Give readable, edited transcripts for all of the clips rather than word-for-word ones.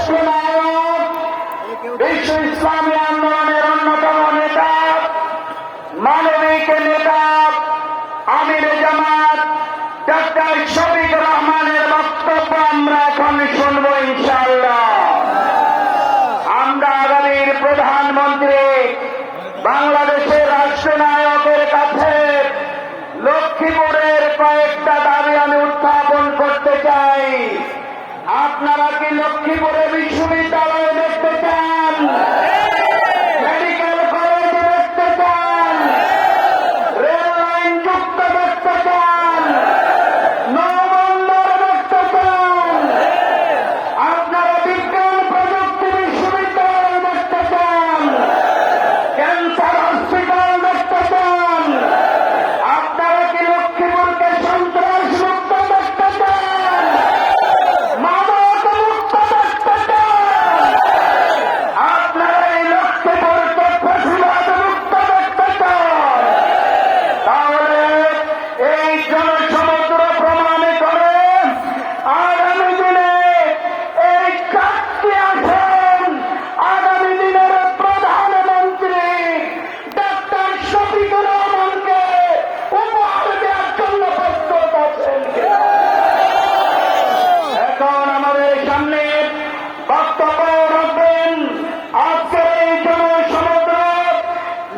রাষ্ট্রনায়ক, বিশ্ব ইসলামী আন্দোলনের অন্যতম নেতা, মানবিক নেতা, আমির জামাত ডক্টর শফিকুর রহমানের বক্তব্য আমরা এখন শুনবো ইনশাআল্লাহ। আমরা আগামীর প্রধানমন্ত্রী বাংলাদেশের রাষ্ট্রনায়কের কাছে লক্ষ্মীপুরের কয়েকটা দাবি আমি উত্থাপন করতে চাই। আপনারা কি লক্ষ্মীপুরে বিশ্ববিদ্যালয় দেখতে চান? মেডিকেল কলেজ দেখতে চান? রেল লাইন যুক্ত দেখতে চান? নৌবন্দর দেখতে চান? আপনারা বিজ্ঞান প্রযুক্তি বিশ্ববিদ্যালয় দেখতে চান? ক্যান্সার হসপিটাল দেখতে চান? আপনারা কি লক্ষ্মীপুরকে সন্ত্রাস মুক্ত দেখতে চান? মাদক মুক্ত দেখতে চান? আপনারা এই লক্ষ্মীপুরকে প্রতিবাদ মুক্ত দেখতে চান? তাহলে এই জনসমুদ্র প্রমাণ করে আগামী দিনে এই চারটি আসন আগামী দিনের প্রধানমন্ত্রী ডক্টর শফিকুর রহমানকে উপহার দেওয়ার জন্য প্রস্তুত আছেন। এখন আমাদের সামনে বক্তব্য রাখবেন আজকের এই জনসমুদ্র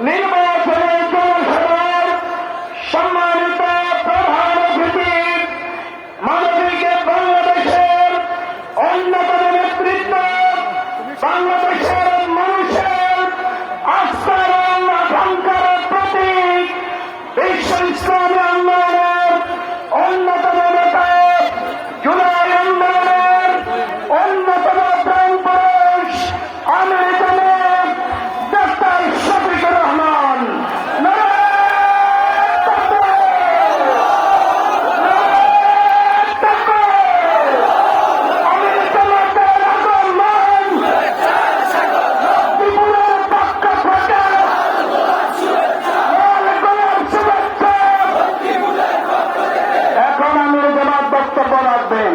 নির্বাচনের জনসভার সম্মানিত প্রধান অতিথি, মানবিক বাংলাদেশের অন্যতম নেতৃত্ব, বাংলাদেশের মানুষের আস্থার আকাঙ্ক্ষার প্রতীক, বিশ্ব ইসলামী আন্দোলনের অন্যতম নেতা, জুলাই আন্দোলনের অন্যতম প্রাণ পুরুষ, আমির জামাত ডক্টর শফিকুর রহমান। নারায়ে তাকবীর! নারায়ে তাকবীর! আমির জামাতের আগমন লক্ষ্মীপুরের পক্ষ থেকে লাল গোলাপ শুভেচ্ছা। এখন আমির জামাত বক্তব্য রাখবেন।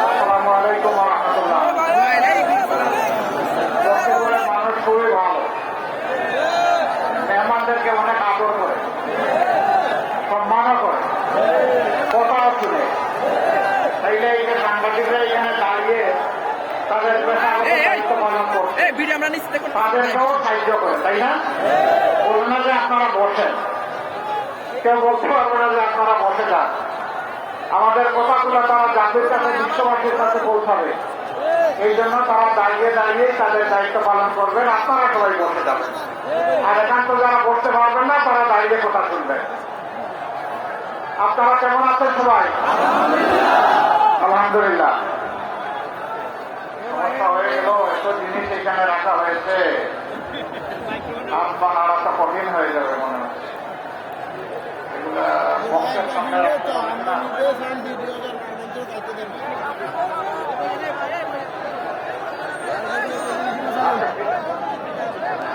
আসসালামু আলাইকুম ওয়া রাহমাতুল্লাহ। লক্ষ্মীপুরের মানুষ খুবই ভালো, মেহমানদেরকে অনেক আদর করে, সম্মানও করে, কথাও শুনে। তাইলে এই যে সাংবাদিকরা এখানে দাঁড়িয়ে তাদের পেশাগত দায়িত্ব পালন করছে, তাদেরকেও সাহায্য করে, তাই না? বলুন না যে আপনারা বসেন, কেউ বলতে পারবে না যে আপনারা বসে যান। আমাদের কথাগুলো তারা জাতির কাছে, বিশ্ববাসীর কাছে পৌঁছাবে, এই জন্য তারা দাঁড়িয়ে দাঁড়িয়ে তাদের দায়িত্ব পালন করবেন। আপনারা সবাই বসে যাবেন, আর একান্ত যারা বসতে পারবেন না তারা দাঁড়িয়ে কথা শুনবেন। আপনারা কেমন আছেন সবাই? আলহামদুলিল্লাহ। সমস্যা হয়ে গেল, এত জিনিস এখানে রাখা হয়েছে, হাত বানানোটা কঠিন হয়ে যাবে মনে হচ্ছে। এগুলা বক্সের সামনে রাখতে পারবেন না।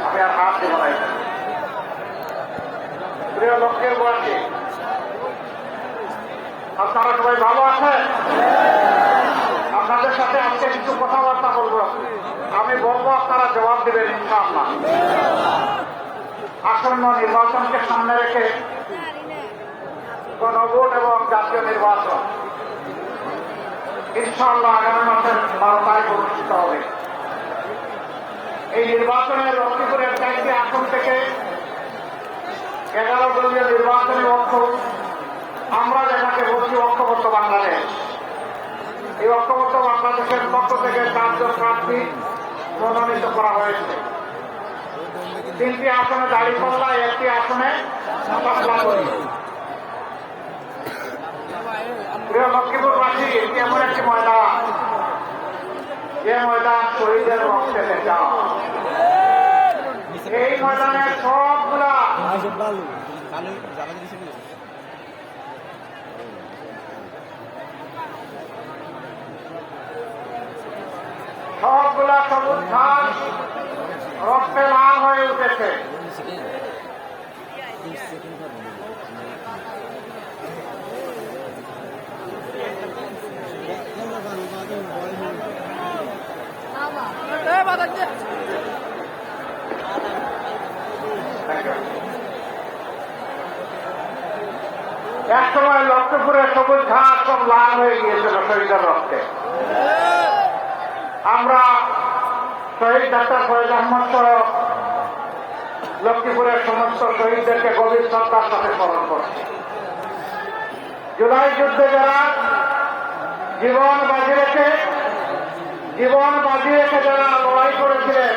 আমি আর হাত দেব না। প্রিয় লক্ষ্যের বাসী, আপনারা সবাই ভালো আছেন? আপনাদের সাথে আজকে কিছু কথাবার্তা বলবো, আমি বলবো, আপনারা জবাব দেবেন ইনশাআল্লাহ। আসন্ন নির্বাচনকে সামনে রেখে গণভোট এবং জাতীয় নির্বাচন ইনশাআল্লাহ আগামী মাসের 12 তারিখ অনুষ্ঠিত হবে। এই নির্বাচনের লক্ষ্মীপুরের 4টি আসন থেকে 11 দলীয় নির্বাচনী ঐক্য, আমরা যেটাকে বলছি ঐক্যবদ্ধ বাংলাদেশ, এই ঐক্যবদ্ধ বাংলাদেশের পক্ষ থেকে 4 জন প্রার্থী মনোনীত করা হয়েছে। 3টি আসনে দাঁড়িপাল্লা, 1টি আসনে পাসলাগড়ি। প্রিয় লক্ষ্মীপুরবাসী, এটি এমন একটি ময়দান, যে ময়দান শহীদের রক্তে ভেজা। এই ময়দানের সবগুলা সবুজ ঘাস রক্তে লাল হয়ে উঠেছে। এক সময় লক্ষ্মীপুরে সবুজ ঘাস সব লাল হয়ে গিয়েছিল শহীদের রক্তে। আমরা শহীদ ডাক্তার ফয়েজ আহমদ সহ লক্ষ্মীপুরের সমস্ত শহীদদেরকে গভীর শ্রদ্ধার সাথে স্মরণ করছি। জুলাই যুদ্ধে যারা জীবন বাজি রেখে যারা লড়াই করেছিলেন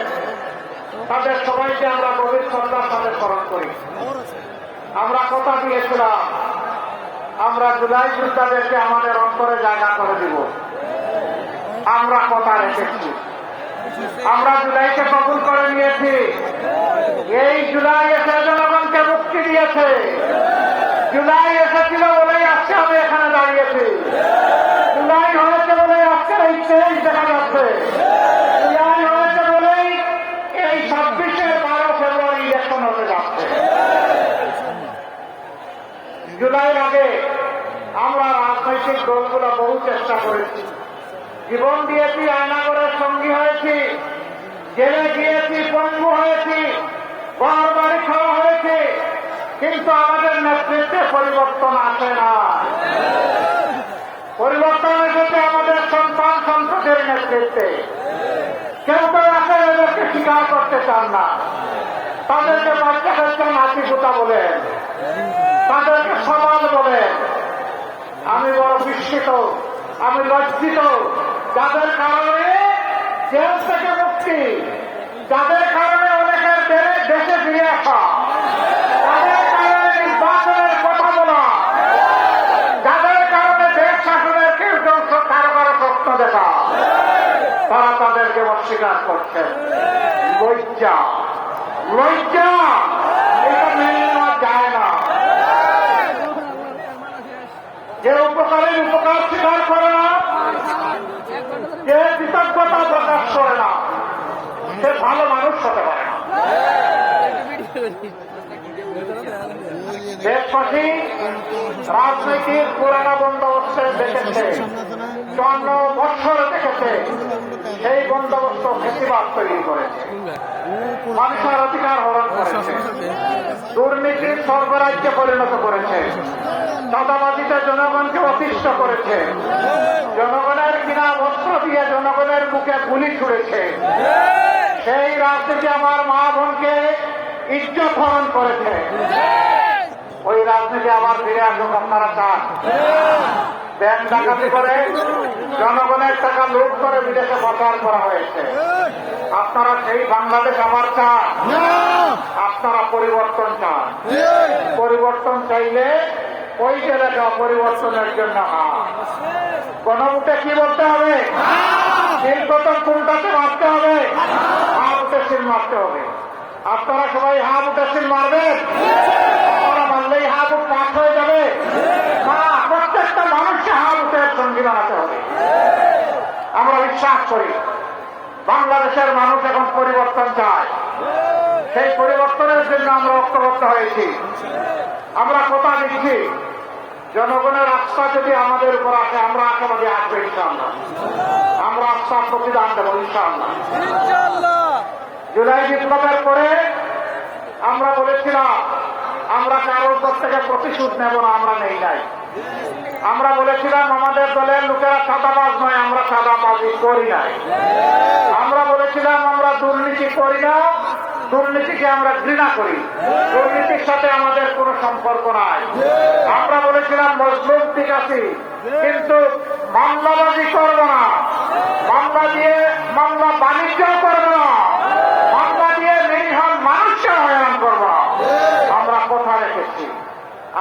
তাদের সবাইকে আমরা গভীর শ্রদ্ধার সাথে স্মরণ করি। আমরা কথা দিয়েছিলাম আমরা জুলাই যোদ্ধাদেরকে আমাদের অন্তরে জায়গা করে দিব। আমরা কথা রেখেছি। আমরা জুলাইকে কবুল করে নিয়েছি। এই জুলাই এসে জনগণকে মুক্তি দিয়েছে। জুলাই এসেছিল বলেই আজকে আমি এখানে দাঁড়িয়েছি। জুলাই হয়েছে বলেই আজকে এই তেজ দেখা যাচ্ছে। জুলাই হয়েছে বলেই এই 12 ফেব্রুয়ারি ইলেকশন হতে যাচ্ছে। জুলাইয়ের আগে আমরা রাজনৈতিক দলগুলো বহু চেষ্টা করেছি। জীবন দিয়েছি, আয়নাগরের সঙ্গী হয়েছি, জেলে গিয়েছি, পঙ্গু হয়েছি, ঘর বাড়ি খাওয়া হয়েছে, কিন্তু আমাদের নেতৃত্বে পরিবর্তন আসে না। পরিবর্তন এসেছে আমাদের সন্তান সন্ততির নেতৃত্বে। কেউ কেউ আছে এদেরকে স্বীকার করতে চান না। তাদেরকে বাচ্চা কাচ্চা নাতিপুতা বলেন, তাদেরকে সমাজ বলেন। আমি বড় বিস্মিত, আমি লজ্জিত যাদের কারণে জেল থেকে মুক্তি, যাদের কারণে অনেকের দেশে ফিরে আসা, যাদের কারণে নির্বাচনের কথা বলা, যাদের কারণে দেশ শাসনের কেউ কেউ কারো কারো স্বপ্ন দেখা, তারা তাদেরকে অস্বীকার করছেন। লজ্জা, লজ্জা, এটা মেনে নেওয়া যায় না। যে উপকারের উপকার স্বীকার করে না, যে কৃতজ্ঞতা প্রকাশ করে না, সে ভালো মানুষ হতে পারে না। দেশবাসী রাজনৈতিক পুরানা বন্দোবস্তে দেখেছে, 54 বৎসর দেখেছে, সেই বন্দোবস্ত ফেসিবাদ তৈরি করেছে, মানুষের অধিকার হরণ করেছে, দুর্নীতির সর্বরাজ্যে পরিণত করেছে, চাঁদাবাজিতে জনগণকে অতিষ্ঠ করেছে, জনগণের কিনা বস্ত্র দিয়ে জনগণের মুখে গুলি ছুড়েছে। সেই রাজনীতি আমার মা বোনকে ইজ্জত হরণ করেছে। ওই রাজনীতি আবার ফিরে আসুক আপনারা চান? ব্যাংক ডাকাতি করে জনগণের টাকা লুট করে বিদেশে পাচার করা হয়েছে। আপনারা সেই বাংলাদেশ আবার চান? আপনারা পরিবর্তন চান? পরিবর্তন চাইলে ওই যে লেখা পরিবর্তনের জন্য গণভোটে কি বলতে হবে? শিল্পতন কোনটাতে মারতে হবে? উঠে সিল মারতে হবে। আপনারা সবাই উঠে সিল মারবেন? আপনারা মারলেই উঠ পাস হয়ে যাবে না, প্রত্যেকটা মানুষকে উঠে সঙ্গী বানাতে হবে। আমরা বিশ্বাস করি বাংলাদেশের মানুষ এখন পরিবর্তন চায়। সেই পরিবর্তনের জন্য আমরা ঐক্যবদ্ধ হয়েছি। আমরা কথা দিচ্ছি জনগণের আস্থা যদি আমাদের উপর আসে, আমরা আশাবাদী আসবে ইনশাআল্লাহ। আমরা আস্থার প্রতিদান দেব ইনশাআল্লাহ। জুলাই বিপ্লবের পরে আমরা বলেছিলাম আমরা কারোর কাছ থেকে প্রতিশোধ নেব না, আমরা নেই নাই। আমরা বলেছিলাম আমাদের দলের লোকেরা চাঁদাবাজ নয়, আমরা চাঁদাবাজি করি নাই। আমরা বলেছিলাম আমরা দুর্নীতি করি না, দুর্নীতিকে আমরা ঘৃণা করি, দুর্নীতির সাথে আমাদের কোনো সম্পর্ক নাই। আমরা বলেছিলাম মজলুম ঠিক আছে, কিন্তু মামলাবাজি করব না, মামলা দিয়ে মামলা বাণিজ্য করব না, মামলা দিয়ে নিরীহ মানুষকে হয়রান করব না। আমরা কথা রেখেছি।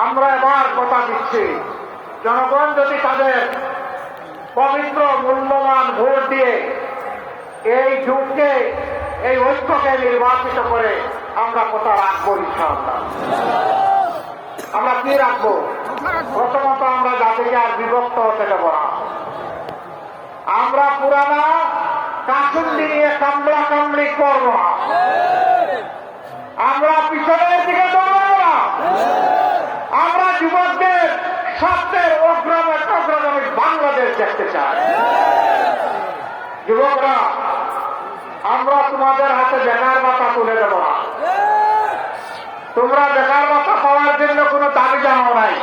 আমরা এবার কথা দিচ্ছি জনগণ যদি তাদের পবিত্র মূল্যবান ভোট দিয়ে এই জোটকে, এই ঐক্যকে নির্বাচিত করে আমরা কথা রাখবো ইনশাআল্লাহ। আমরা কি রাখবো? প্রথমত আমরা জাতিকে আর বিভক্ত হতে দেব না। আমরা পুরানা কাসুন্দি নিয়ে কামড়া কামড়ি করব না। আমরা পিছনের দিকে দৌড়াবো না। আমরা যুবকদের স্বপ্নের অগ্রগামী বাংলাদেশ দেখতে চাই। যুবকরা, আমরা তোমাদের হাতে বেকার ভাতা তুলে দেব না। তোমরা বেকার ভাতা পাওয়ার জন্য কোনো দাবি জানাও নাই।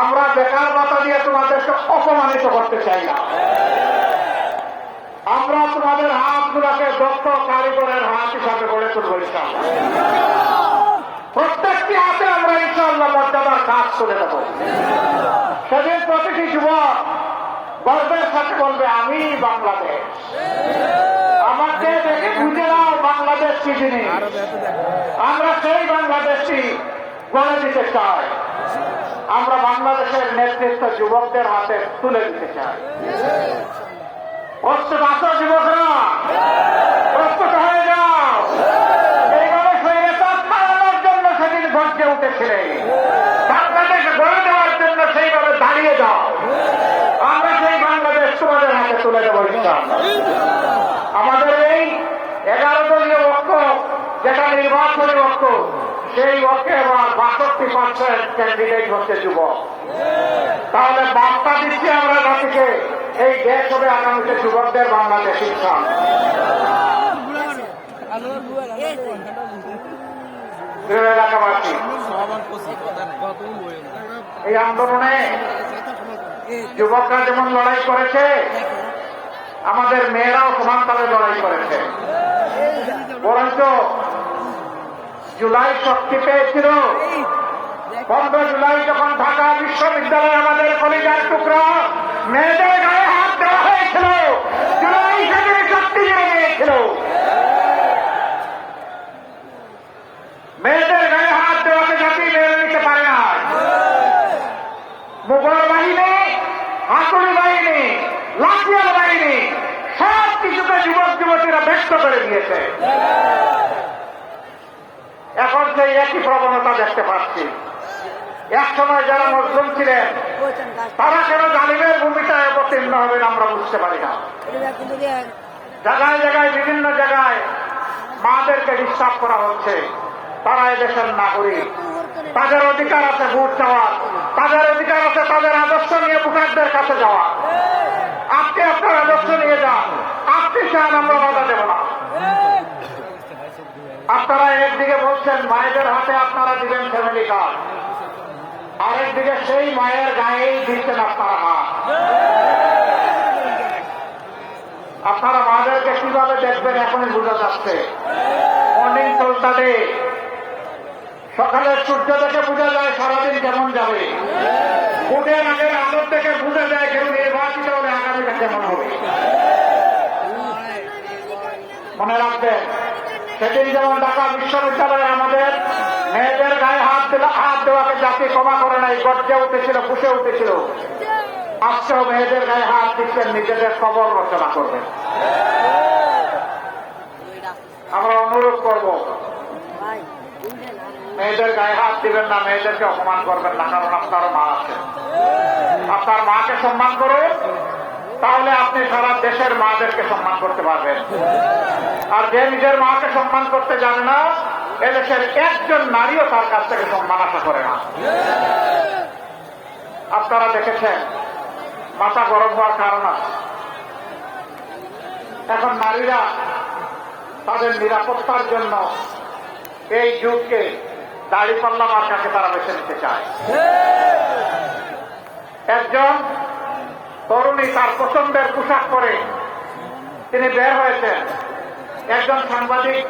আমরা বেকার ভাতা দিয়ে তোমাদেরকে অপমানিত করতে চাই না। আমরা তোমাদের হাতগুলোকে দক্ষ কারিগরের হাত হিসাবে গড়ে তুলব ইনশাআল্লাহ। প্রত্যেকটি হাতে আমরা ইনশাআল্লাহ মর্যাদার কাজ তুলে দেব। সেদিন প্রতিটি যুবক গর্বের সাথে বলবে আমি বাংলাদেশ। আমাকে দেখে বুঝে নাও বাংলাদেশ কি জিনিস। আমরা সেই বাংলাদেশটি গড়ে দিতে চাই। আমরা বাংলাদেশের নেতৃত্ব যুবকদের হাতে তুলে দিতে চাই। প্রস্তুত আছো যুবকরা? প্রস্তুত হয়ে যাও। এইভাবে স্বৈরাচার থামানোর জন্য সেদিন গর্জে উঠেছিলে, বাংলাদেশ গড়ে দেওয়ার জন্য সেইভাবে দাঁড়িয়ে যাও। আমরা সেই বাংলাদেশ তোমাদের হাতে তুলে দেবো ইনশাআল্লাহ। আমাদের এই 11 দলীয় ঐক্য যেটা নির্বাচনী ঐক্য, সেই ঐক্যে এবার 62% ক্যান্ডিডেট হচ্ছে যুবক। তাহলে বার্তা দিচ্ছি আমরা জাতিকে, এই দেশ হবে আগামীতে যুবকদের বাংলাদেশ ইনশাআল্লাহ। এলাকাবাসী এই আন্দোলনে যুবকরা যেমন লড়াই করেছে, আমাদের মেয়েরাও সমানভাবে লড়াই করেছে। বরঞ্চ জুলাই শক্তি পেয়েছিল 15 জুলাই যখন ঢাকা বিশ্ববিদ্যালয়ে আমাদের কলিজার টুকরা মেয়েদের গায়ে হাত দেওয়া হয়েছিল। জুলাই সেদিন শক্তি জুড়ে গিয়েছিল। মেয়েদের গায়ে হাত দেওয়াকে জাতি মেনে নিতে পারে না। মুঘল বাহিনী, হাতুড়ি বাহিনী, লাঠিয়াল বাহিনী সব কিছুতে যুবক যুবতীরা ব্যক্ত করে দিয়েছে। এখন সেই একই প্রবণতা দেখতে পাচ্ছি। এক সময় যারা মুসলিম ছিলেন তারা কেন জালিমের ভূমিকায় অবতীর্ণ হবেন আমরা বুঝতে পারি না। জায়গায় জায়গায় বিভিন্ন জায়গায় মাদেরকে ডিস্টার্ব করা হচ্ছে। তারা এদেশের নাগরিক, তাদের অধিকার আছে ভোট চাওয়ার, তাদের অধিকার আছে তাদের আদর্শ নিয়ে ভোটারদের কাছে যাওয়া। আপনি আপনার আদর্শ নিয়ে যান, আপনি চান, আমরা বাধা দেব না। আপনারা একদিকে বলছেন মায়েদের হাতে আপনারা দিবেন ফ্যামিলি কার্ড, আরেকদিকে সেই মায়ের গায়েই দিচ্ছেন আপনারা হাত। আপনারা মাদেরকে কিভাবে দেখবেন এখনই বোঝা যাচ্ছে। মর্নিং চলতা ডে, সকালের সূর্য দেখে বোঝা যায় সারাদিন কেমন যাবে। ভোটের আগের আলোর থেকে বোঝা যায় কেউ নির্বাচিত হলে আগামীটা কেমন হবে। মনে রাখবেন, সেদিন যেমন ঢাকা বিশ্ববিদ্যালয়ে আমাদের মেয়েদের গায়ে হাত দেওয়াকে জাতি ক্ষমা করে নাই, গর্জে উঠেছিল, ফুসে উঠেছিল। আজকেও মেয়েদের গায়ে হাত দিচ্ছেন, নিজেদের কবর রচনা করবেন। আমরা অনুরোধ করব, মেয়েদের গায়ে হাত দিবেন না, মেয়েদেরকে অপমান করবেন না, কারণ আপনারও মা আছে। আপনার মাকে সম্মান করুন, তাহলে আপনি সারা দেশের মাদেরকে সম্মান করতে পারবেন। আর যে নিজের মাকে সম্মান করতে জানে না, এদেশের একজন নারীও তার কাছ থেকে সম্মান আশা করে না। আপনারা দেখেছেন মাথা গরম হওয়ার কারণ আছে। এখন নারীরা তাদের নিরাপত্তার জন্য এই যুগকে দাড়িপাল্লা মার্কাকে তারা বেছে নিতে চায়। একজন তরুণী তার পছন্দের পোশাক পরে তিনি বের হয়েছেন। একজন সাংবাদিক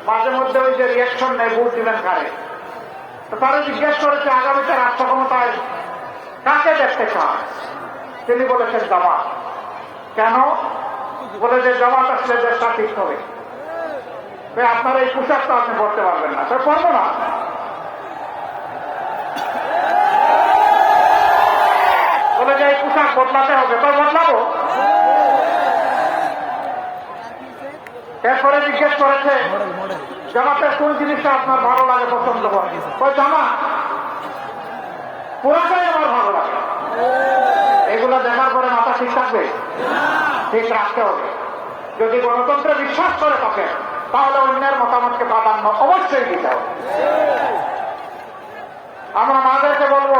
মাঝে মধ্যে ওই যে রিয়াকশন নেই, ভোট দিবেন কারে, তো তারা জিজ্ঞেস করেছে আগামীতে রাষ্ট্র ক্ষমতায় কাকে দেখতে চান। তিনি বলেছেন জামাত। কেন? বলে যে জামাত আসলে দেশটা ঠিক হবে। আপনার এই পোশাকটা আপনি পড়তে পারবেন না, তো পড়বো না। বলে যে এই পোশাক বদলাতে হবে, তো বদলাবো। এরপরে জিজ্ঞেস করেছে জামাতের কোন জিনিসটা আপনার ভালো লাগে, পছন্দ করে। ওই জামা পুরাটাই আমার ভালো লাগে। এগুলো দেখার পরে মাথা ঠিক থাকবে? ঠিক রাখতে হবে। যদি গণতন্ত্রে বিশ্বাস করে থাকেন তাহলে অন্যের মতামতকে প্রাধান্য অবশ্যই দিতে হবে। আমরা মাদেরকে বলবো,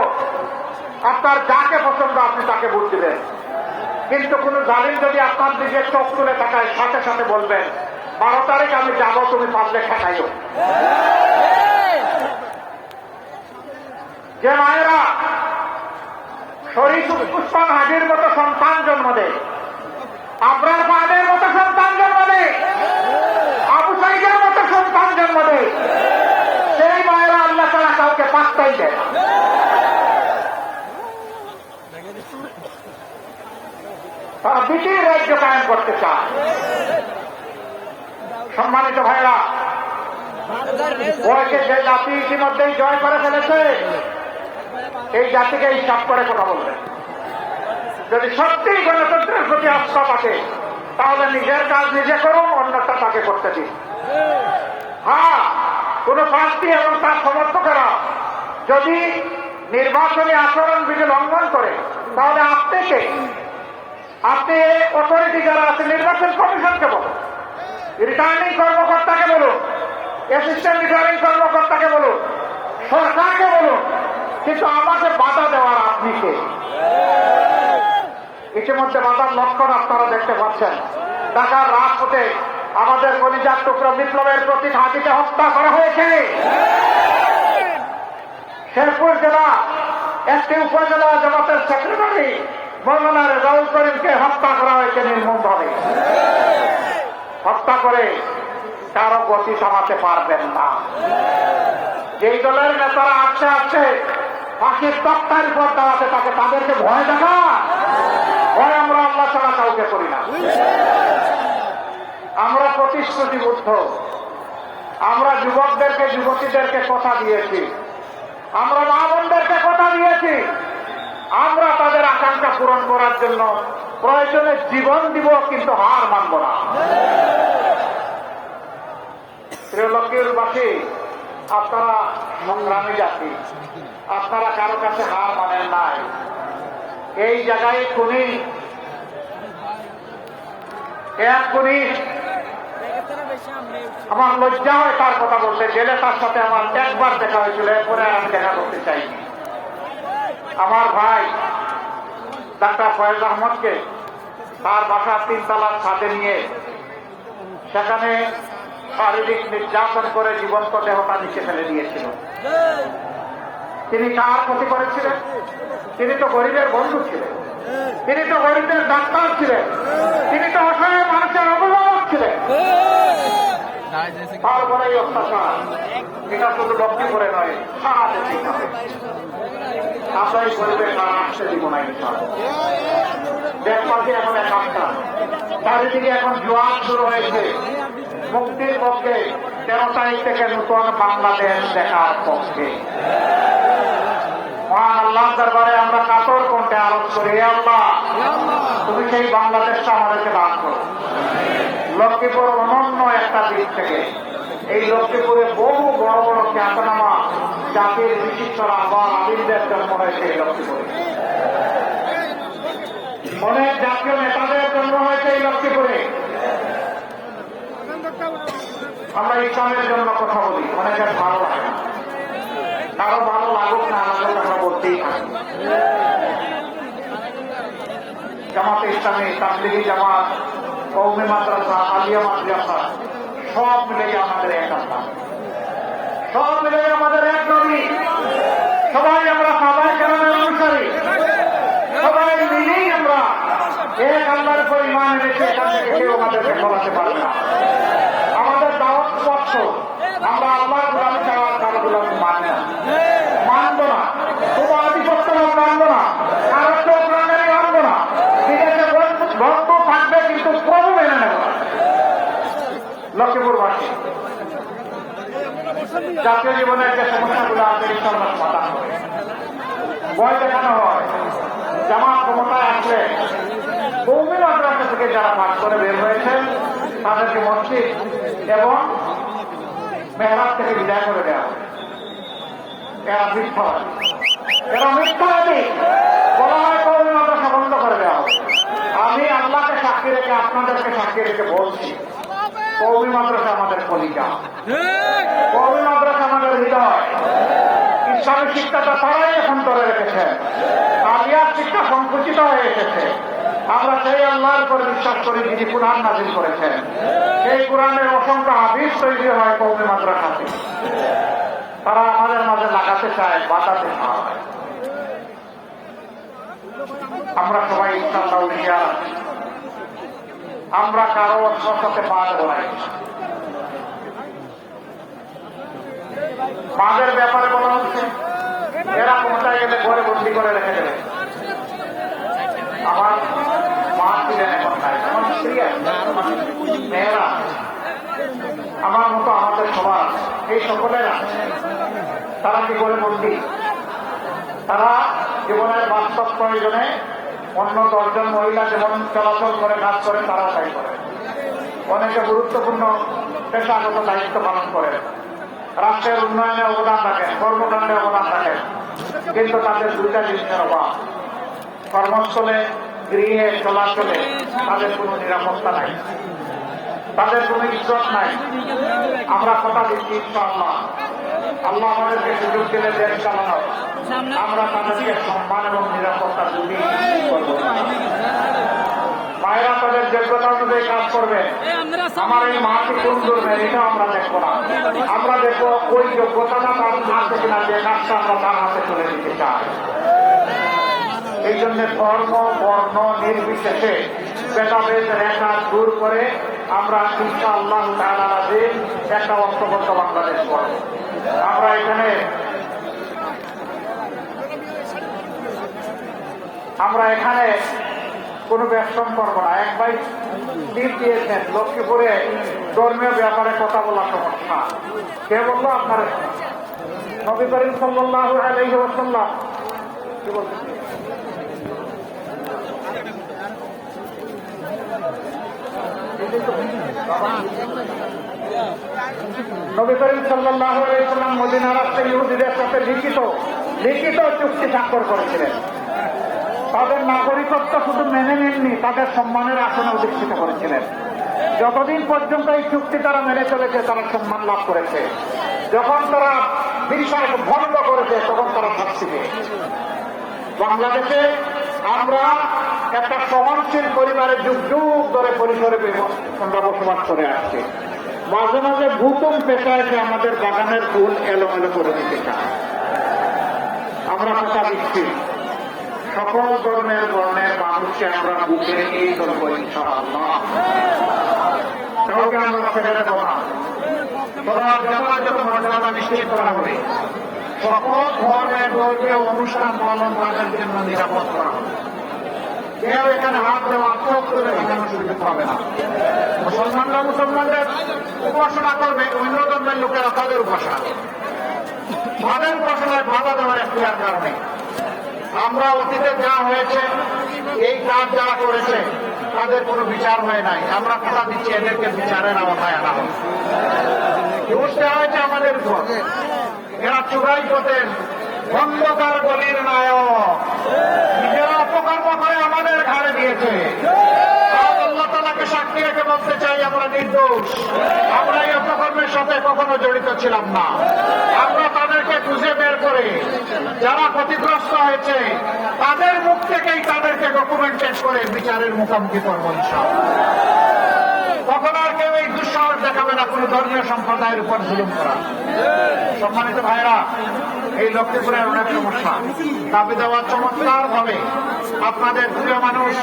আপনার যাকে পছন্দ আপনি তাকে ভোট দিবেন, কিন্তু কোন জালিম যদি আপনার দিকে চোখ তুলে তাকায় সাথে সাথে বলবেন 12 তারিখ আমি যাবো, তুমি পারলে ঠেকাইও। যে মায়েরা শরীফ উসমান হাজির মতো সন্তান জন্ম দেয়, আবরার বাদের মতো সন্তান জন্ম দেয়, আবু সাইদের মতো সন্তান জন্ম দেয়, সেই মায়েরা আল্লাহ তাআলা কাউকে পাত্তাই দেয় না। তারা ব্রিটিশ রাজ্য কায়েম করতে চায়। সম্মানিত ভাইরা, ওকে যে জাতি ইতিমধ্যেই জয় করে ফেলেছে, এই জাতিকে হিসাব করে কথা বলবেন। যদি সত্যিই গণতন্ত্রের প্রতি আস্থা থাকে, তাহলে নিজের কাজ নিজে করুন, অন্যটা তাকে করতে দিন। হ্যাঁ, কোন প্রার্থী এবং তার সমর্থকেরা যদি নির্বাচনী আচরণ বিধি লঙ্ঘন করে, তাহলে আপনি অথরিটি যারা আছে, নির্বাচন কমিশনকে বলুন, রিটার্নিং কর্মকর্তাকে বলুন, অ্যাসিস্ট্যান্ট রিটার্নিং কর্মকর্তাকে বলুন, সরকারকে বলুন, কিন্তু আমাকে বাধা দেওয়ার আপনি কে? ইতিমধ্যে বাধার লক্ষণ আপনারা দেখতে পাচ্ছেন। ঢাকার রাজপথে আমাদের কলিজার টুকরো বিপ্লবের প্রতীক হাজিকে হত্যা করা হয়েছে। শেরপুর জেলা একটি উপজেলা জামাতের সেক্রেটারি মৌলানা রেজাউল করিমকে হত্যা করা হয়েছে নির্মমভাবে। হত্যা করে কারো গতি থামাতে পারবেন না। যেই দলের নেতারা আসতে আসতে ফাঁসির তক্তার উপর দাঁড়াতে থাকে, তাদেরকে ভয় দেখা, ভয় আমরা আল্লাহ ছাড়া কাউকে করি না। আমরা প্রতিশ্রুতিবদ্ধ। আমরা যুবকদেরকে যুবতীদেরকে কথা দিয়েছি, আমরা মা বোনদেরকে কথা দিয়েছি, আমরা তাদের আকাঙ্ক্ষা পূরণ করার জন্য প্রয়োজনে জীবন দিব, কিন্তু হার মানব না। প্রিয় লক্ষ্মীবাসী, আপনারা সংগ্রামী জাতি, আপনারা কারো কাছে হার মানেন নাই। এই জায়গায় এক খুনি, আমার লজ্জা হয় তার কথা বলতে, জেলে তার সাথে আমার একবার দেখা হয়েছিল, এরপরে আমি দেখা করতে চাইনি। আমার ভাই ডাক্তার ফয়েজ আহমদকে তার বাসার 3 তলার ছাদে নিয়ে সেখানে শারীরিক নির্যাতন করে জীবন্ত দেহটা নিচে ফেলে দিয়েছিল। তিনি কার ক্ষতি করেছিলেন? তিনি তো গরিবের বন্ধু ছিলেন, তিনি তো গরিবের ডাক্তার ছিলেন, তিনি তো অসহায় মানুষের অভিভাবক ছিলেন। তারপরে এই অত্যাচার, এটা শুধু লক্ষ্মীপুরে নয়, সারা দেশে হবে। আপনার গরিবের না আসতে দিব না। দেশবাসী এখন একাত্তর, চারিদিকে এখন জোয়ার শুরু হয়েছে মুক্তির পক্ষে, 13 তারিখ থেকে নতুন বাংলাদেশ দেখার পক্ষে। মহান আল্লাহ দরবারে আমরা কাতর কণ্ঠে আরোপ করি, হে আল্লাহ, তুমি সেই বাংলাদেশটা আমাদেরকে দান করো। লক্ষ্মীপুর অনন্য একটা দিক থেকে, এই লক্ষ্মীপুরে বহু বড় বড় খ্যাতনামা জাতির বিশিষ্টরা আবার আবিরদের জন্ম হয়েছে এই লক্ষ্মীপুরে। অনেক জাতীয় নেতাদের জন্ম হয়েছে এই লক্ষ্মীপুরে। আমরা ইসলামের জন্য কথা বলি, অনেকের ভালো লাগে না, কারো ভালো লাগুক না লাগুক আমরা বলতেই থাকি। জামাতে ইসলামী, তাবলিগি জামাত, কওমি মাদ্রাসা, আলিয়া মাদ্রাসা, সব মিলে আমাদের এক আল্লাহ, সব মিলে আমাদের এক নবী। সবাই আমরা সাহাবায়ে কেরামের অনুসারী, সবাই মিলেই আমরা এক আল্লাহর উপর ঈমান এনেছি। এখান থেকে কেউ আমাদেরকে সরাতে পারে না। আমাদের দাওয়াত পত্র, আমরা আল্লাহর গোলামি ছাড়া কারো গোলামি মানি না, মানব না, কোনো আধিপত্য মানব না, কারো চোখ রাঙানি মানব না। বিদেশে ভক্ত থাকবে কিন্তু প্রভু মেনে নেব না। লক্ষ্মীপুরবাসী, জাতীয় জীবনের যে সমস্যাগুলো আছে ইনশাআল্লাহ সমাধান হবে। ভয় দেখানো হয়, জামাত ক্ষমতায় আসলে কওমি মাদ্রাসা থেকে যারা পাঠ করে বের হয়েছেন তাদেরকে মসজিদ এবং মেহরাব থেকে বিদায় করে দেওয়া হবে। এরা মিথ্যাবাদী, এরা মিথ্যাবাদী। বলা হয় কওমি মাদ্রাসা বন্ধ করে দেওয়া হবে। আমি আল্লাহকে সাক্ষী রেখে, আপনাদেরকে সাক্ষী রেখে বলছি, কওমি মাদ্রাসা আমাদের কলিজা, কওমি মাদ্রাসা আমাদের হৃদয়। ইসলামী শিক্ষাটা তারাই এখন ধরে রেখেছেন। আলিয়ার শিক্ষা সংকুচিত হয়ে এসেছে। আমরা সেই আল্লাহর উপর বিশ্বাস করি যিনি কুরআন নাযিল করেছেন। সেই কুরআনের অসংখ্য হাদিস তৈরি হয় কওমি মাদ্রাসাতে। তারা আমাদের মাঝে লাগাতে চায়, বাঁচাতে চায়। আমরা সবাই ইনশাআল্লাহ হুঁশিয়ার। আমরা কারো অস্বস্থাতে পা দেব না। মাদের ব্যাপারে বলা হচ্ছে এরা কোথায় গেলে ঘরে বন্দি করে রেখে দেবে। আমার মা ছিলেন এখন নাই, আমার স্ত্রী আছে, মেয়েরা আমার মতো আমাদের সবার এই সকলেরা তারা কি করে বন্দি? তারা জীবনের বাস্তব প্রয়োজনে অন্য 10 জন মহিলা যেমন চলাচল করে কাজ করে তারা তাই করে। অনেকে গুরুত্বপূর্ণ পেশাগত দায়িত্ব পালন করে, রাষ্ট্রের উন্নয়নে অবদান রাখেন, কর্মকাণ্ডে অবদান রাখেন, কিন্তু তাদের দুইটা জিনিসের অভাব। কর্মস্থলে, গৃহে, চলাচলে তাদের কোনো নিরাপত্তা নাই, তাদের কোনো ইজ্জত নাই। আমরা কথা দিচ্ছি ইনশাআল্লাহ, আল্লাহ আমাদেরকে সুযোগ দিলে দেশ চালানো, আমরা তাদেরকে সম্মান এবং নিরাপত্তা দুটি করব। মায়েরা তাদের যোগ্যতা অনুযায়ী কাজ করবে। আমার এই মাকে কোন করবেন এটা আমরা দেখবো না। আমরা দেখবো ওই যোগ্যতাটা তার আছে কিনা, যে কাজটা আমরা তার হাতে তুলে দিতে চাই। এই জন্য ধর্ম বর্ণ নির্বিশেষে ভেদাভেদ রেখা দূর করে আমরা ইনশাআল্লাহ তাআলা একটা ঐক্যবদ্ধ বাংলাদেশ করব। আমরা এখানে কোনো ব্যবসম করবো না। এক ভাই টিপ দিয়েছেন লক্ষ্মীপুরে ধর্মীয় ব্যাপারে কথা বলার সমস্যা। কে বললো আপনার? নবী করিম সাল্লাল্লাহু আলাইহি ওয়াসাল্লাম কি বলছেন? নবী করিম সাল্লাল্লাহু আলাইহি ওয়াসাল্লাম মদিনা রাষ্ট্রের ইহুদিদের সাথে লিখিত চুক্তি স্বাক্ষর করেছিলেন। তাদের নাগরিকত্ব শুধু মেনে নেননি, তাদের সম্মানের আসনে অধিষ্ঠিত করেছিলেন। যতদিন পর্যন্ত এই চুক্তি তারা মেনে চলেছে তারা সম্মান লাভ করেছে। যখন তারা বিশ্বাস ভঙ্গ করেছে তখন তারা শাস্তি পেয়েছে। বাংলাদেশে আমরা একটা সহনশীল পরিবারের যুগ যুগ ধরে পরিসরে আমরা বসবাস করে আসছি। মাঝে মাঝে ভূকম পেশা এসে আমাদের বাগানের ফুল এলোমেলো করে দিতে চায়। আমরা কথা দিচ্ছি সকল ধর্মের বর্ণের মানুষকে আমরা বুকে নিয়েই চলবো ইনশাআল্লাহ। কাউকে আমরা ছেড়ে দেব না। তোমার যথাযথ মর্যাদা নিশ্চিত করা হবে। সকল ধর্মের ধর্মীয় অনুষ্ঠান পালন করার জন্য নিরাপদ করা হবে। কেউ এখানে হাত দেওয়া চোখ করে দেখানোর সুযোগ পাবে না। মুসলমানরা মুসলমানদের উপাসনা করবে, অন্য ধর্মের লোকেরা তাদের উপাসনা করবে। তাদের উপাসনায় বাধা দেওয়ার এখতিয়ার কারণে আমরা অতীতে যা হয়েছে এই কাজ যারা করেছে তাদের কোনো বিচার হয় নাই। আমরা কথা দিচ্ছি এদেরকে বিচারের আওতায় আনা হবে। দোষটা হয়েছে আমাদের উপর। এরা চুরাই করতেন, অন্ধকার গলির নায়ক, নিজেরা অপকর্ম করে আমাদের ঘাড়ে দিয়েছে। আল্লাহ তাআলাকে সাক্ষী রেখে বলতে চাই আমরা নির্দোষ। আমরা এই অপকর্মের সাথে কখনো জড়িত ছিলাম না। আমরা তাদেরকে খুঁজে বের করে যারা ক্ষতিগ্রস্ত হয়েছে তাদের মুখ থেকেই তাদেরকে ডকুমেন্টেড করে বিচারের মুখোমুখি করবো ইনশাআল্লাহ। তখন আর কেউ এই দুঃসাহস দেখাবে না কোন ধর্মীয় সম্প্রদায়ের উপর জুলুম করা। সম্মানিত ভাইরা, এই লক্ষ্মীপুরের অনেক সমস্যা দাবি দেওয়া চমৎকার ভাবে আপনাদের প্রিয় মানুষ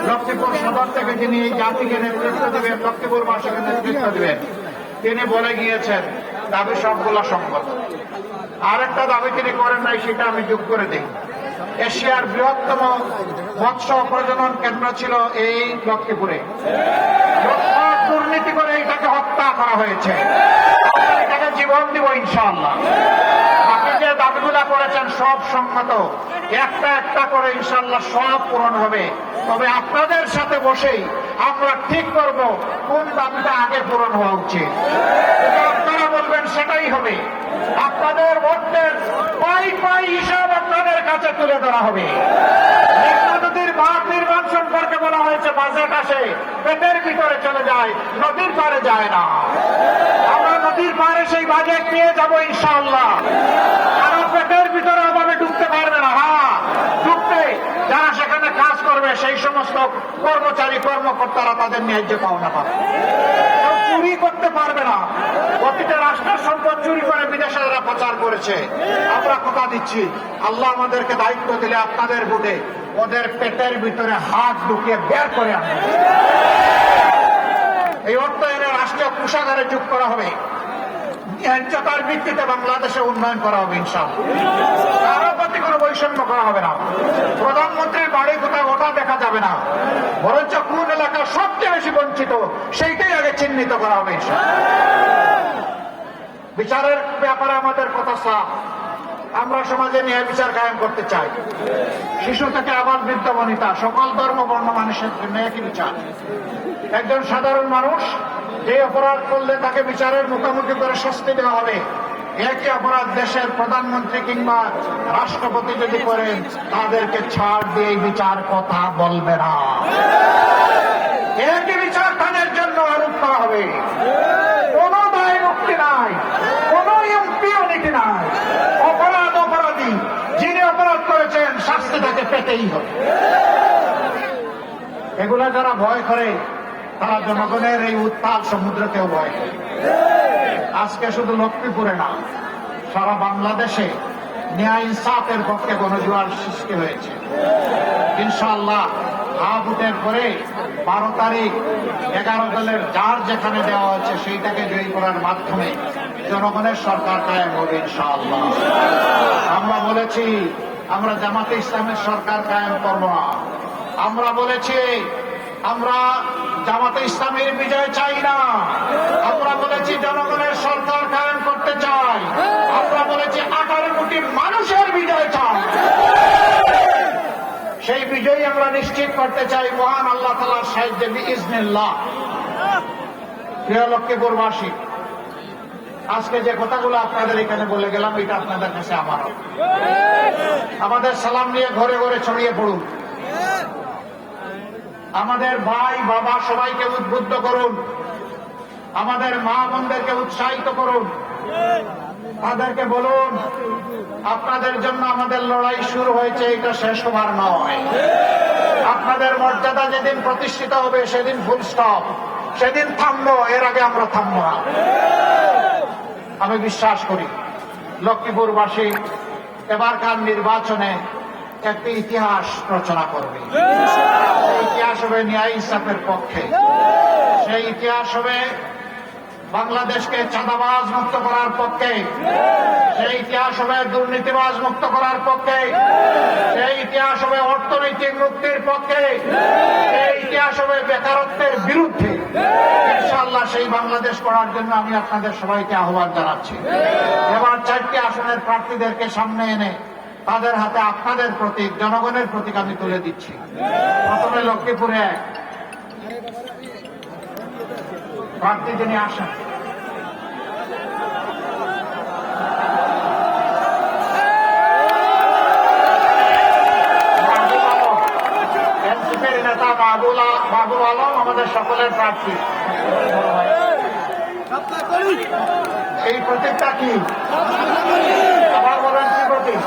লক্ষ্মীপুর সদর থেকে যিনি এই জাতিকে নেতৃত্ব দেবেন, লক্ষ্মীপুরবাসীকে নেতৃত্ব দেবেন, তিনি বলে গিয়েছেন দাবি সবগুলা সংগত। আরেকটা দাবি তিনি করেন নাই, সেটা আমি যোগ করে দিই। এশিয়ার বৃহত্তম মৎস্য প্রজনন কেন্দ্র ছিল এই লক্ষ্মীপুরে। দুর্নীতি করে এটাকে হত্যা করা হয়েছে। এটাকে জীবন দিব ইনশাআল্লাহ। আপনি যে দাবিগুলা করেছেন সব সংগত, একটা একটা করে ইনশাআল্লাহ সব পূরণ হবে। তবে আপনাদের সাথে বসেই আমরা ঠিক করব কোন দাবিটা আগে পূরণ হওয়া উচিত। আপনারা বলবেন সেটাই হবে। আপনাদের ভোটের পাই পাই হিসাব আপনাদের কাছে তুলে ধরা হবে। নদীর বাঁধ নির্মাণ সম্পর্কে বলা হয়েছে বাজেট আসে পেটের ভিতরে চলে যায়, নদীর পারে যায় না। আমরা নদীর পারে সেই বাজেট নিয়ে যাবো ইনশাআল্লাহ। পেটের ভিতরে অভাবে ঢুকতে পারবে না। হ্যাঁ, ঢুকতে যারা সেখানে কাজ করবে সেই সমস্ত কর্মচারী কর্মকর্তারা তাদের ন্যায্য পাওনা পাবে। কেউ চুরি করতে পারবে না। প্রতিটা রাষ্ট্রের সম্পদ চুরি করে বিদেশে যারা পাচার করেছে, আমরা কথা দিচ্ছি আল্লাহ আমাদেরকে দায়িত্ব দিলে আপনাদের বুঝে ওদের পেটের ভিতরে হাত ঢুকিয়ে বের করে আনবে। এই অর্থ এনে রাষ্ট্রীয় কোষাগারে যোগ করা হবে। ন্যায্যতার ভিত্তিতে বাংলাদেশে উন্নয়ন করা হবে ইনশাআল্লাহ। কারো প্রতি কোনো বৈষম্য করা হবে না। প্রধানমন্ত্রীর বাড়ি কোথাও ওটা দেখা যাবে না, বরঞ্চ কোন এলাকা সবচেয়ে বেশি বঞ্চিত সেইটাই আগে চিহ্নিত করা হবে ইনশাআল্লাহ। বিচারের ব্যাপারে আমাদের কথা সাফ। আমরা সমাজে ন্যায় বিচার কায়েম করতে চাই। শিশু থেকে আবার বৃদ্ধ বনিতা সকল ধর্ম বর্ণ মানুষের জন্য একই বিচার। একজন সাধারণ মানুষ যে অপরাধ করলে তাকে বিচারের মুখোমুখি করে শাস্তি দেওয়া হবে, একই অপরাধ দেশের প্রধানমন্ত্রী কিংবা রাষ্ট্রপতি যদি করেন তাদেরকে ছাড় দিয়ে বিচার কথা বলবে না। একই বিচার তাদের জন্য আরোপ করা হবে। কোন দায় মুক্তি নাই, কোন ইম্পিউনিটি নাই। অপরাধ অপরাধী, যিনি অপরাধ করেছেন শাস্তি তাকে পেতেই হবে। এগুলা যারা ভয় করে তারা জনগণের এই উত্তাল সমুদ্রকেও ভয় করে। আজকে শুধু লক্ষ্মীপুরে না, সারা বাংলাদেশে ন্যায় ইনসাফের পক্ষে গণজোয়ার সৃষ্টি হয়েছে। ইনশাআল্লাহ ভোটের পরে 12 তারিখ 11 দলের যার যেখানে দেওয়া হচ্ছে সেইটাকে জয়ী করার মাধ্যমে জনগণের সরকার কায়েম হবে ইনশাআল্লাহ। আমরা বলেছি আমরা জামাতে ইসলামের সরকার কায়েম করব না। আমরা বলেছি আমরা জামাতে ইসলামের বিজয় চাই না। আমরা বলেছি জনগণের সরকার কায়েম করতে চাই। আমরা বলেছি 18 কোটি মানুষের বিজয় চাই। সেই বিজয় আমরা নিশ্চিত করতে চাই মহান আল্লাহ তাআলার সাহায্যে বিইজনিল্লাহ। প্রিয় লক্ষ্মীপুরবাসী, আজকে যে কথাগুলো আপনাদের এখানে বলে গেলাম এটা আপনাদের কাছে আমারও। আমাদের সালাম নিয়ে ঘরে ঘরে ছড়িয়ে পড়ুন। আমাদের ভাই বাবা সবাইকে উদ্বুদ্ধ করুন। আমাদের মা বোনদেরকে উৎসাহিত করুন। তাদেরকে বলুন আপনাদের জন্য আমাদের লড়াই শুরু হয়েছে, এটা শেষ হবার নয়। আপনাদের মর্যাদা যেদিন প্রতিষ্ঠিত হবে সেদিন ফুল স্টপ, সেদিন থামবো, এর আগে আমরা থামবো না। আমি বিশ্বাস করি লক্ষ্মীপুরবাসী এবারকার নির্বাচনে একটি ইতিহাস রচনা করবে। সেই ইতিহাস হবে ন্যায় ইনসাফের পক্ষে। সেই ইতিহাস হবে বাংলাদেশকে চাঁদাবাজ মুক্ত করার পক্ষে। সেই ইতিহাস হবে দুর্নীতিবাজ মুক্ত করার পক্ষে। সেই ইতিহাস হবে অর্থনৈতিক মুক্তির পক্ষে। সেই ইতিহাস হবে বেকারত্বের বিরুদ্ধে। ইনশাআল্লাহ সেই বাংলাদেশ করার জন্য আমি আপনাদের সবাইকে আহ্বান জানাচ্ছি। এবার 4টি আসনের প্রার্থীদেরকে সামনে এনে তাদের হাতে আপনাদের প্রতীক, জনগণের প্রতীক আমি তুলে দিচ্ছি। প্রথমে লক্ষ্মীপুরে প্রার্থী যিনি আসেন, এনসিপির নেতা মাহবুব আলম আমাদের সকলের প্রার্থী। এই প্রতীকটা কি? আবার বলেন কি প্রতীক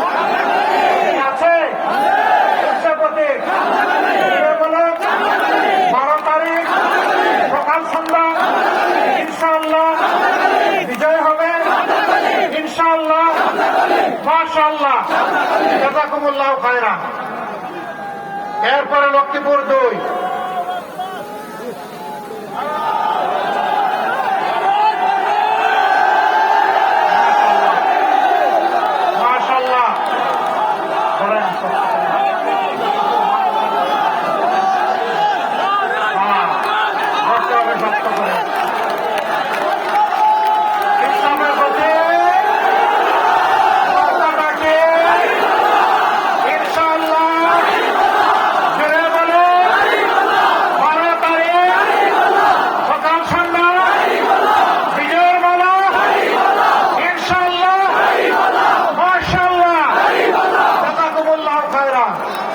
আছে? প্রতীক 12 তারিখ সকাল সন্ধ্যা ইনশাআল্লাহ বিজয় হবে ইনশাআল্লাহ। মাশাআল্লাহ, জাযাকুমুল্লাহু খায়রান। এরপরে লক্ষ্মীপুর 2।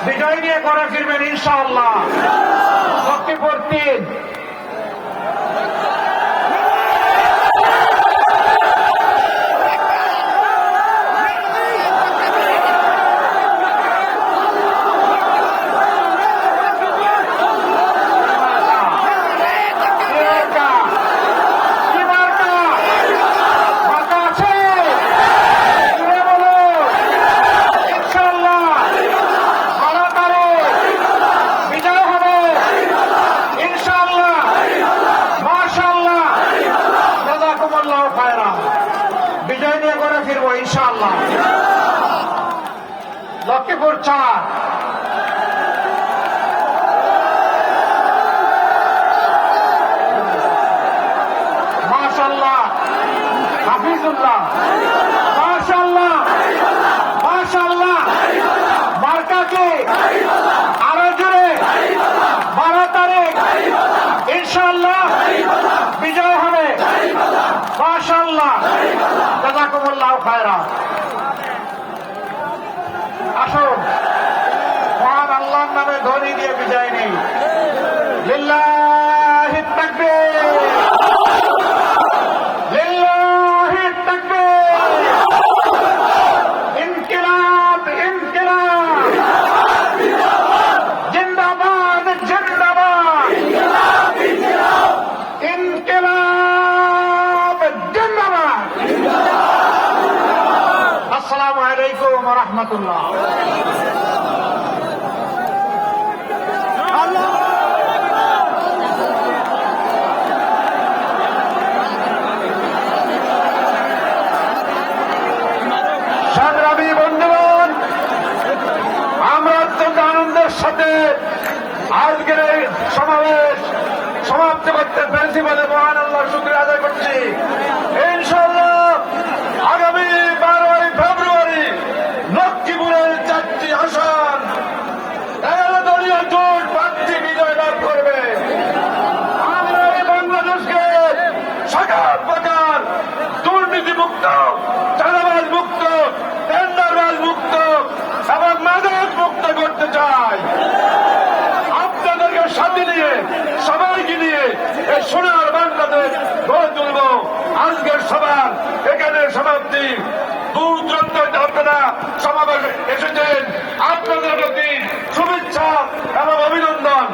বিজয় নিয়ে করে ফিরবেন ইনশাআল্লাহ। লক্ষ্মীপুর 3। 4। মাশাআল্লাহ, হাফিজুল্লাহ, মাশাআল্লাহ, মাশাআল্লাহ। মার্কাকে আরো জোরে 12 তারিখ ইনশাআল্লাহ বিজয় হবে। মাশাআল্লাহ, জাযাকুমুল্লাহু খায়রান। আসুন মহান আল্লাহর নামে ধ্বনি দিয়ে বিজয় নেই। লিল্লাহি তাকবীর, লিল্লাহি তাকবীর। ইনকিলাব, ইনকিলাব, জিন্দাবাদ, জিন্দাবাদ, ইনকিলাব, জিন্দাবাদ। আসসালামু আলাইকুম ওয়া রাহমাতুল্লাহ। সংগ্রামী বন্ধুগণ, আমরা অত্যন্ত আনন্দের সাথে আজকের এই সমাবেশ সমাপ্ত করতে পেরেছি বলে মহান আল্লাহর শুকরিয়া আদায় করছি। ইনশাআল্লাহ আগামী 12ই ফেব্রুয়ারি লক্ষ্মীপুরের 4টি আসন 11 দলীয় জোট প্রার্থী বিজয় লাভ করবে। আমরা এই বাংলাদেশকে সকল প্রকার দুর্নীতিমুক্ত, চাঁদাবাজ মুক্ত, টেন্ডারবাজ মুক্ত এবং মাদক মুক্ত করতে চাই। আপনাদেরকে সাথে নিয়ে, সবাইকে নিয়ে এই সোনার বাংলাদেশ গড়ে তুলব। আজকের সভা এখানে সমাপ্তি। দূর দূরান্ত হইতে আপনারা সমাবেশে এসেছেন, আপনাদের প্রতি শুভেচ্ছা এবং অভিনন্দন।